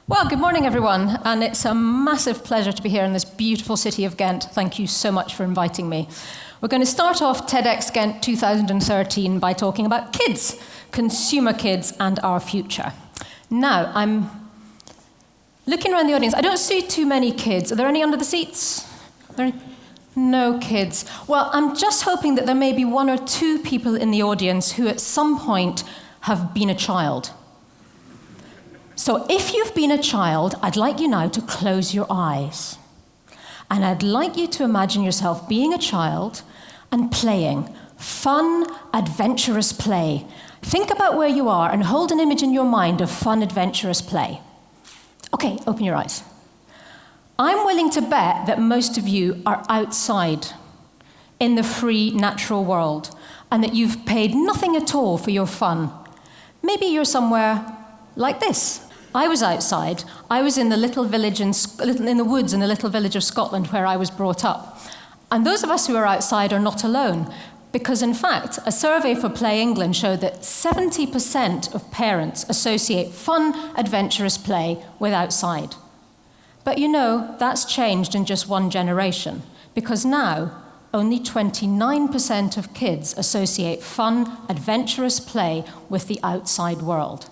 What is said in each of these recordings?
Well, good morning, everyone, and it's a massive pleasure to be here in this beautiful city of Ghent. Thank you so much for inviting me. We're going to start off TEDxGhent 2013 by talking about kids, consumer kids, and our future. Now, I'm looking around the audience. I don't see too many kids. Are there any under the seats? No kids. Well, I'm just hoping that there may be one or two people in the audience who at some point have been a child. So if you've been a child, I'd like you now to close your eyes. And I'd like you to imagine yourself being a child and playing. Fun, adventurous play. Think about where you are and hold an image in your mind of fun, adventurous play. Okay, open your eyes. I'm willing to bet that most of you are outside in the free, natural world and that you've paid nothing at all for your fun. Maybe you're somewhere like this. I was outside. I was in the little village in the woods in the little village of Scotland where I was brought up. And those of us who are outside are not alone, because in fact, a survey for Play England showed that 70% of parents associate fun, adventurous play with outside. But you know, that's changed in just one generation, because now only 29% of kids associate fun, adventurous play with the outside world.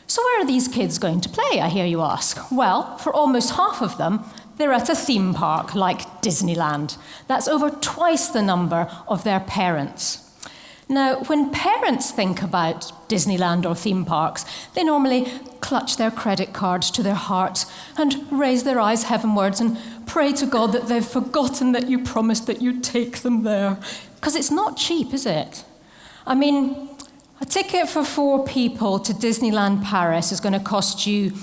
So where are these kids going to play, I hear you ask? Well, for almost half of them, they're at a theme park like Disneyland. That's over twice the number of their parents. Now, when parents think about Disneyland or theme parks, they normally clutch their credit cards to their heart and raise their eyes heavenwards and pray to God that they've forgotten that you promised that you'd take them there. Because it's not cheap, is it? I mean, a ticket for 4 people to Disneyland Paris is going to cost you,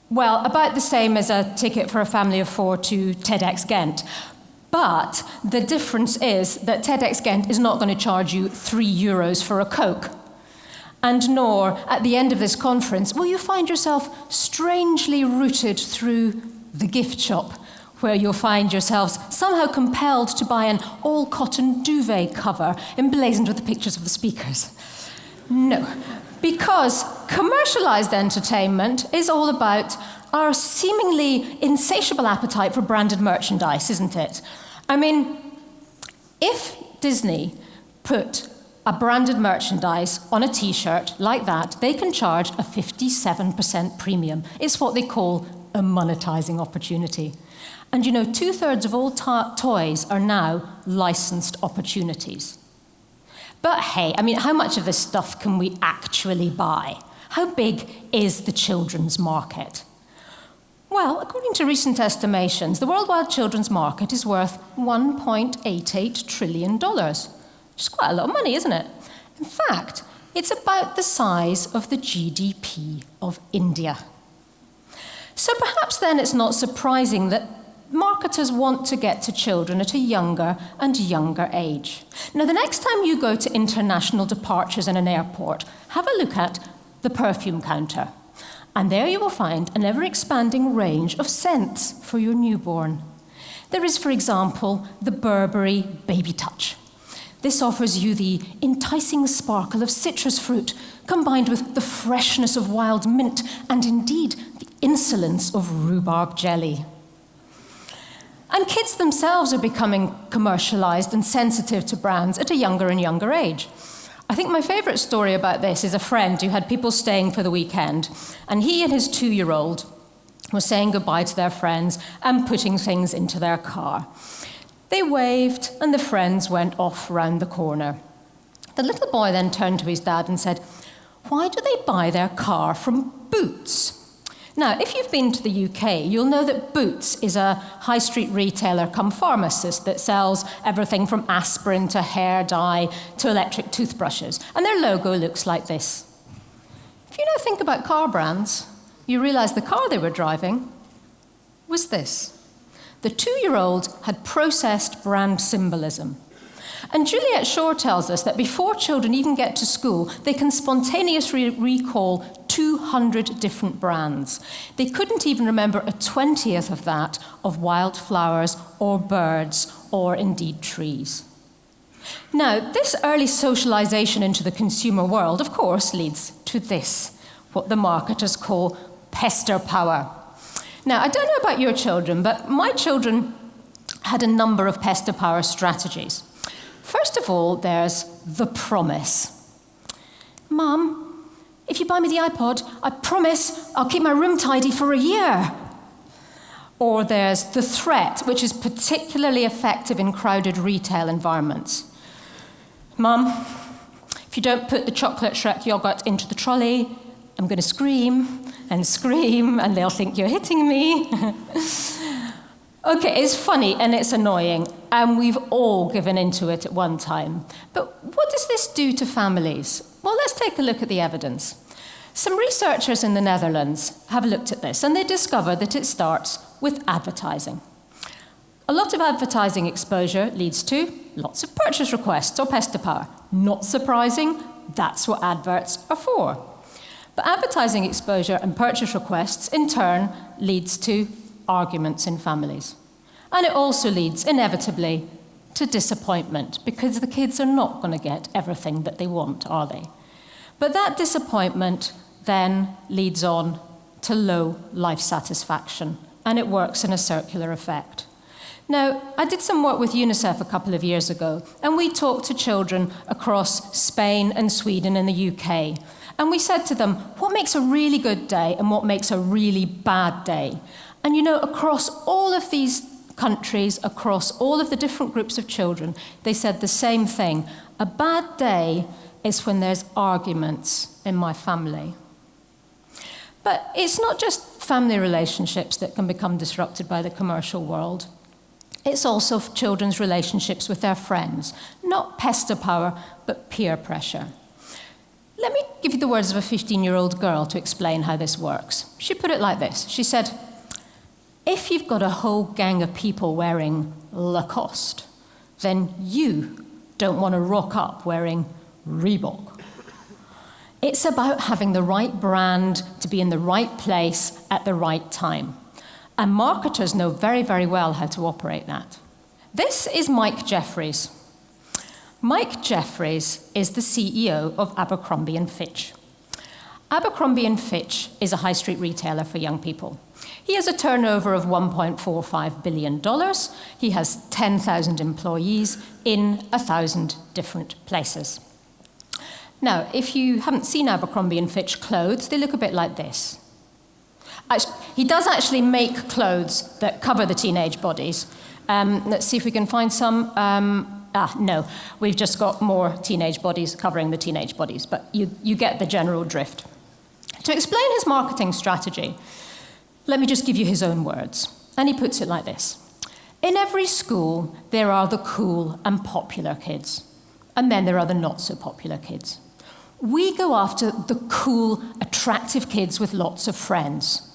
well, about the same as a ticket for a family of 4 to TEDxGhent. But the difference is that TEDxGhent is not going to charge you €3 for a Coke. And nor, at the end of this conference, will you find yourself strangely routed through the gift shop, where you'll find yourselves somehow compelled to buy an all-cotton duvet cover emblazoned with the pictures of the speakers. No, because commercialized entertainment is all about our seemingly insatiable appetite for branded merchandise, isn't it? I mean, if Disney put a branded merchandise on a t-shirt like that, they can charge a 57% premium. It's what they call a monetizing opportunity. And you know, 2/3 of all toys are now licensed opportunities. But hey, I mean, how much of this stuff can we actually buy? How big is the children's market? Well, according to recent estimations, the worldwide children's market is worth $1.88 trillion. Which is quite a lot of money, isn't it? In fact, it's about the size of the GDP of India. So perhaps then it's not surprising that marketers want to get to children at a younger and younger age. Now, the next time you go to international departures in an airport, have a look at the perfume counter. And there you will find an ever-expanding range of scents for your newborn. There is, for example, the Burberry Baby Touch. This offers you the enticing sparkle of citrus fruit, combined with the freshness of wild mint, and indeed, the insolence of rhubarb jelly. And kids themselves are becoming commercialized and sensitive to brands at a younger and younger age. I think my favorite story about this is a friend who had people staying for the weekend, and he and his 2-year-old were saying goodbye to their friends and putting things into their car. They waved, and the friends went off round the corner. The little boy then turned to his dad and said, "Why do they buy their car from Boots?" Now, if you've been to the UK, you'll know that Boots is a high street retailer come pharmacist that sells everything from aspirin to hair dye to electric toothbrushes. And their logo looks like this. If you now think about car brands, you realise the car they were driving was this. The 2-year-old had processed brand symbolism. And Juliet Shaw tells us that before children even get to school, they can spontaneously recall 200 different brands. They couldn't even remember a 20th of that of wildflowers or birds or indeed trees. Now, this early socialization into the consumer world, of course, leads to this, what the marketers call pester power. Now, I don't know about your children, but my children had a number of pester power strategies. First of all, there's the promise. Mum, if you buy me the iPod, I promise I'll keep my room tidy for a year. Or there's the threat, which is particularly effective in crowded retail environments. Mum, if you don't put the chocolate Shrek yogurt into the trolley, I'm going to scream, and they'll think you're hitting me. Okay, it's funny and it's annoying, and we've all given into it at one time. But what does this do to families? Well, let's take a look at the evidence. Some researchers in the Netherlands have looked at this, and they discovered that it starts with advertising. A lot of advertising exposure leads to lots of purchase requests or pester power. Not surprising, that's what adverts are for. But advertising exposure and purchase requests, in turn, leads to arguments in families. And it also leads, inevitably, to disappointment, because the kids are not going to get everything that they want, are they? But that disappointment then leads on to low life satisfaction, and it works in a circular effect. Now, I did some work with UNICEF a couple of years ago, and we talked to children across Spain and Sweden and the UK. And we said to them, what makes a really good day and what makes a really bad day? And you know, across all of these countries, across all of the different groups of children, they said the same thing. A bad day is when there's arguments in my family. But it's not just family relationships that can become disrupted by the commercial world. It's also children's relationships with their friends, not pester power, but peer pressure. Let me give you the words of a 15-year-old girl to explain how this works. She put it like this. She said, if you've got a whole gang of people wearing Lacoste, then you don't want to rock up wearing Reebok. It's about having the right brand to be in the right place at the right time. And marketers know very, very well how to operate that. This is Mike Jeffries. Mike Jeffries is the CEO of Abercrombie Fitch. Abercrombie Fitch is a high street retailer for young people. He has a turnover of $1.45 billion. He has 10,000 employees in 1,000 different places. Now, if you haven't seen Abercrombie Fitch clothes, they look a bit like this. He does actually make clothes that cover the teenage bodies. Let's see if we can find some. No, we've just got more teenage bodies covering the teenage bodies, but you get the general drift. To explain his marketing strategy, let me just give you his own words. And he puts it like this. In every school, there are the cool and popular kids, and then there are the not so popular kids. We go after the cool, attractive kids with lots of friends.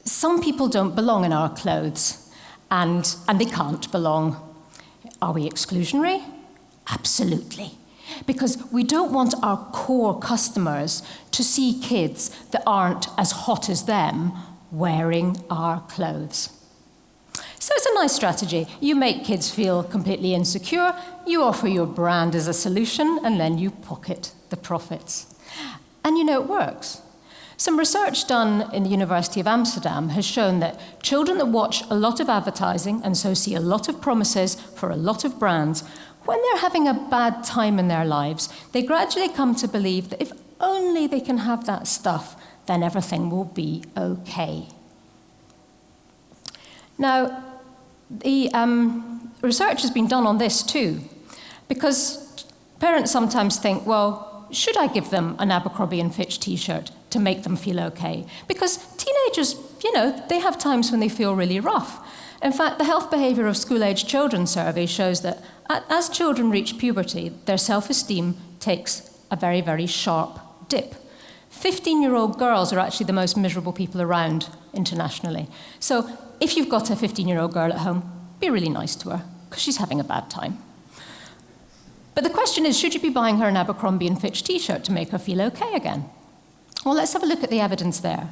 Some people don't belong in our clothes, and they can't belong. Are we exclusionary? Absolutely. Because we don't want our core customers to see kids that aren't as hot as them wearing our clothes. So it's a nice strategy. You make kids feel completely insecure, you offer your brand as a solution, and then you pocket the profits. And you know it works. Some research done in the University of Amsterdam has shown that children that watch a lot of advertising and so see a lot of promises for a lot of brands, when they're having a bad time in their lives, they gradually come to believe that if only they can have that stuff, then everything will be okay. Now, the research has been done on this too, because parents sometimes think, well, should I give them an Abercrombie & Fitch t-shirt to make them feel okay? Because teenagers, they have times when they feel really rough. In fact, the Health Behaviour of School-Aged Children survey shows that as children reach puberty, their self-esteem takes a very, very sharp dip. 15-year-old girls are actually the most miserable people around internationally. So if you've got a 15-year-old girl at home, be really nice to her, because she's having a bad time. But the question is, should you be buying her an Abercrombie & Fitch t-shirt to make her feel okay again? Well, let's have a look at the evidence there.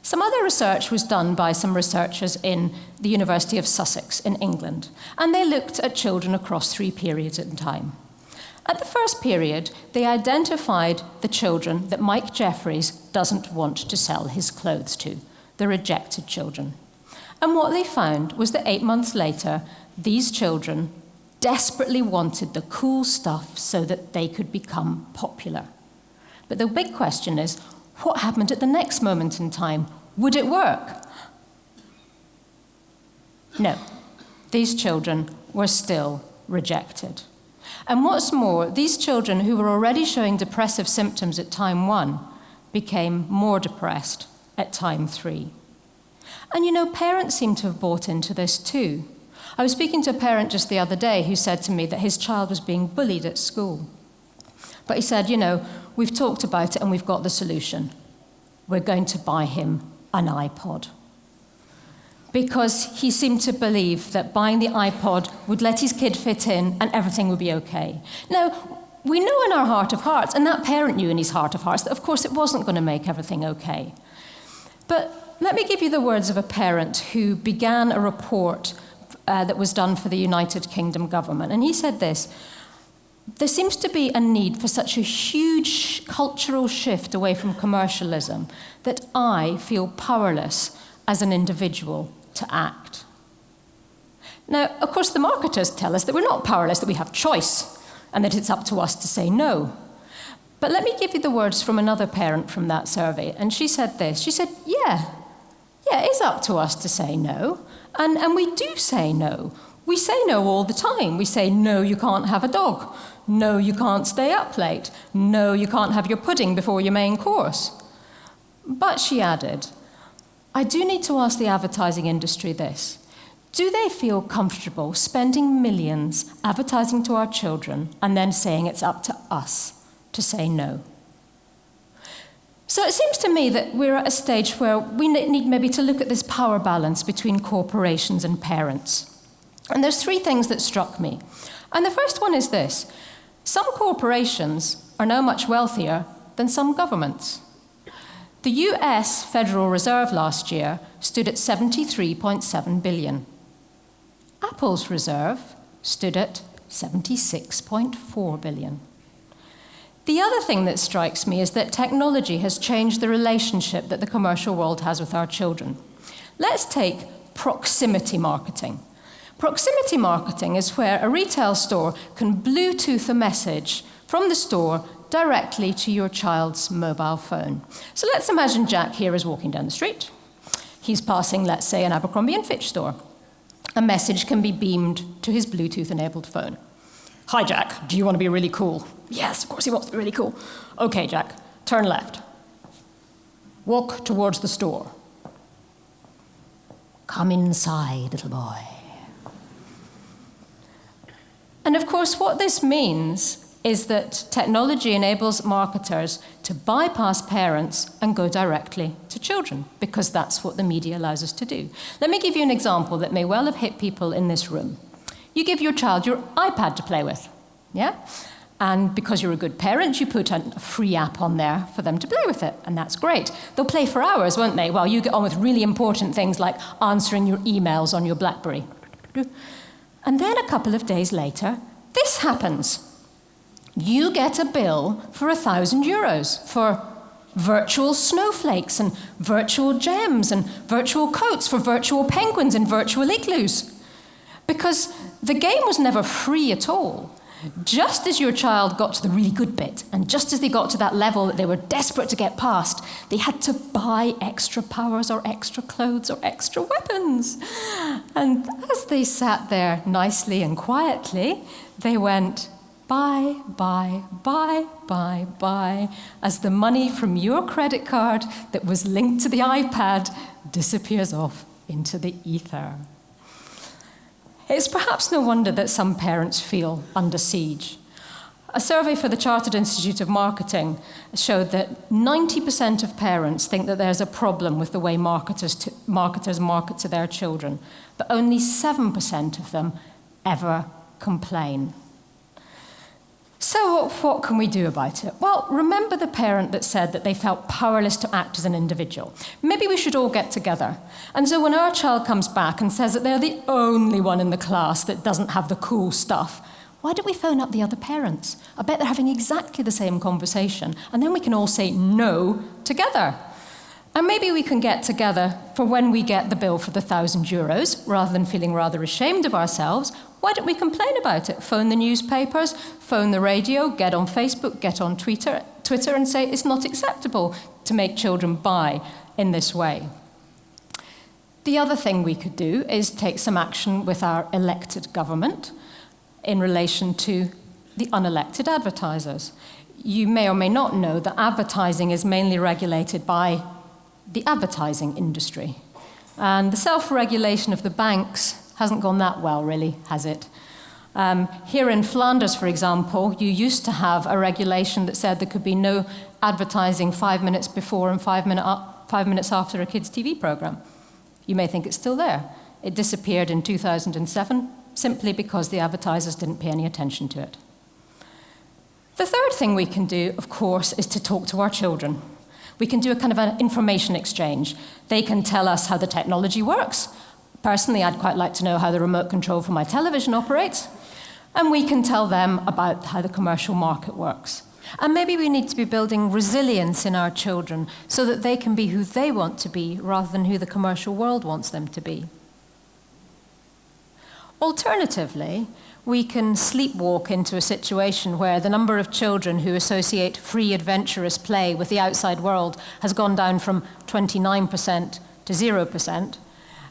Some other research was done by some researchers in the University of Sussex in England, and they looked at children across 3 periods in time. At the first period, they identified the children that Mike Jeffries doesn't want to sell his clothes to, the rejected children. And what they found was that 8 months later, these children desperately wanted the cool stuff so that they could become popular. But the big question is, what happened at the next moment in time? Would it work? No, these children were still rejected. And what's more, these children who were already showing depressive symptoms at time 1 became more depressed at time 3. And you know, parents seem to have bought into this too. I was speaking to a parent just the other day who said to me that his child was being bullied at school. But he said, you know, we've talked about it and we've got the solution. We're going to buy him an iPod. Because he seemed to believe that buying the iPod would let his kid fit in and everything would be okay. Now, we know in our heart of hearts, and that parent knew in his heart of hearts, that of course it wasn't going to make everything okay. But let me give you the words of a parent who began a report that was done for the United Kingdom government. And he said this: there seems to be a need for such a huge cultural shift away from commercialism that I feel powerless as an individual to act. Now, of course, the marketers tell us that we're not powerless, that we have choice, and that it's up to us to say no. But let me give you the words from another parent from that survey. And she said this. She said, yeah, it is up to us to say no. And we do say no. We say no all the time. We say, no, you can't have a dog. No, you can't stay up late. No, you can't have your pudding before your main course. But she added, I do need to ask the advertising industry this. Do they feel comfortable spending millions advertising to our children and then saying it's up to us to say no? So it seems to me that we're at a stage where we need maybe to look at this power balance between corporations and parents. And there's 3 things that struck me. And the first one is this: some corporations are now much wealthier than some governments. The US Federal Reserve last year stood at $73.7 billion. Apple's reserve stood at $76.4 billion. The other thing that strikes me is that technology has changed the relationship that the commercial world has with our children. Let's take proximity marketing. Proximity marketing is where a retail store can Bluetooth a message from the store directly to your child's mobile phone. So let's imagine Jack here is walking down the street. He's passing, let's say, an Abercrombie Fitch store. A message can be beamed to his Bluetooth-enabled phone. Hi, Jack, do you want to be really cool? Yes, of course he wants to be really cool. Okay, Jack, turn left. Walk towards the store. Come inside, little boy. And of course, what this means is that technology enables marketers to bypass parents and go directly to children, because that's what the media allows us to do. Let me give you an example that may well have hit people in this room. You give your child your iPad to play with, yeah? And because you're a good parent, you put a free app on there for them to play with it, and that's great. They'll play for hours, won't they? While you get on with really important things like answering your emails on your BlackBerry. And then a couple of days later, this happens. You get a bill for €1,000 for virtual snowflakes and virtual gems and virtual coats for virtual penguins and virtual igloos. Because the game was never free at all. Just as your child got to the really good bit, and just as they got to that level that they were desperate to get past, they had to buy extra powers or extra clothes or extra weapons. And as they sat there nicely and quietly, they went, buy, buy, buy, buy, buy, as the money from your credit card that was linked to the iPad disappears off into the ether. It's perhaps no wonder that some parents feel under siege. A survey for the Chartered Institute of Marketing showed that 90% of parents think that there's a problem with the way marketers market to their children, but only 7% of them ever complain. So what can we do about it? Well, remember the parent that said that they felt powerless to act as an individual. Maybe we should all get together. And so when our child comes back and says that they're the only one in the class that doesn't have the cool stuff, Why don't we phone up the other parents? I bet they're having exactly the same conversation, and then we can all say no together. And maybe we can get together for when we get the bill for the €1,000, rather than feeling rather ashamed of ourselves. Why don't we complain about it? Phone the newspapers, phone the radio, get on Facebook, get on Twitter and say it's not acceptable to make children buy in this way. The other thing we could do is take some action with our elected government in relation to the unelected advertisers. You may or may not know that advertising is mainly regulated by the advertising industry. And the self-regulation of the banks hasn't gone that well, really, has it? Here in Flanders, for example, you used to have a regulation that said there could be no advertising 5 minutes before and 5 minutes after a kids' TV program. You may think it's still there. It disappeared in 2007 simply because the advertisers didn't pay any attention to it. The third thing we can do, of course, is to talk to our children. We can do a kind of an information exchange. They can tell us how the technology works. Personally, I'd quite like to know how the remote control for my television operates. And we can tell them about how the commercial market works. And maybe we need to be building resilience in our children so that they can be who they want to be rather than who the commercial world wants them to be. Alternatively, we can sleepwalk into a situation where the number of children who associate free adventurous play with the outside world has gone down from 29% to 0%,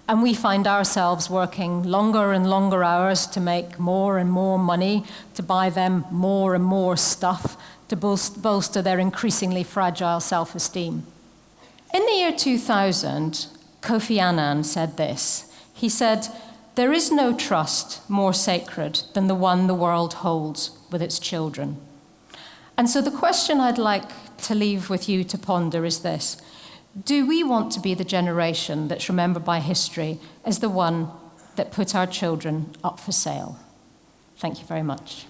and we find ourselves working longer and longer hours to make more and more money, to buy them more and more stuff, to bolster their increasingly fragile self-esteem. In the year 2000, Kofi Annan said this. He said, "There is no trust more sacred than the one the world holds with its children." And so the question I'd like to leave with you to ponder is this. Do we want to be the generation that's remembered by history as the one that put our children up for sale? Thank you very much.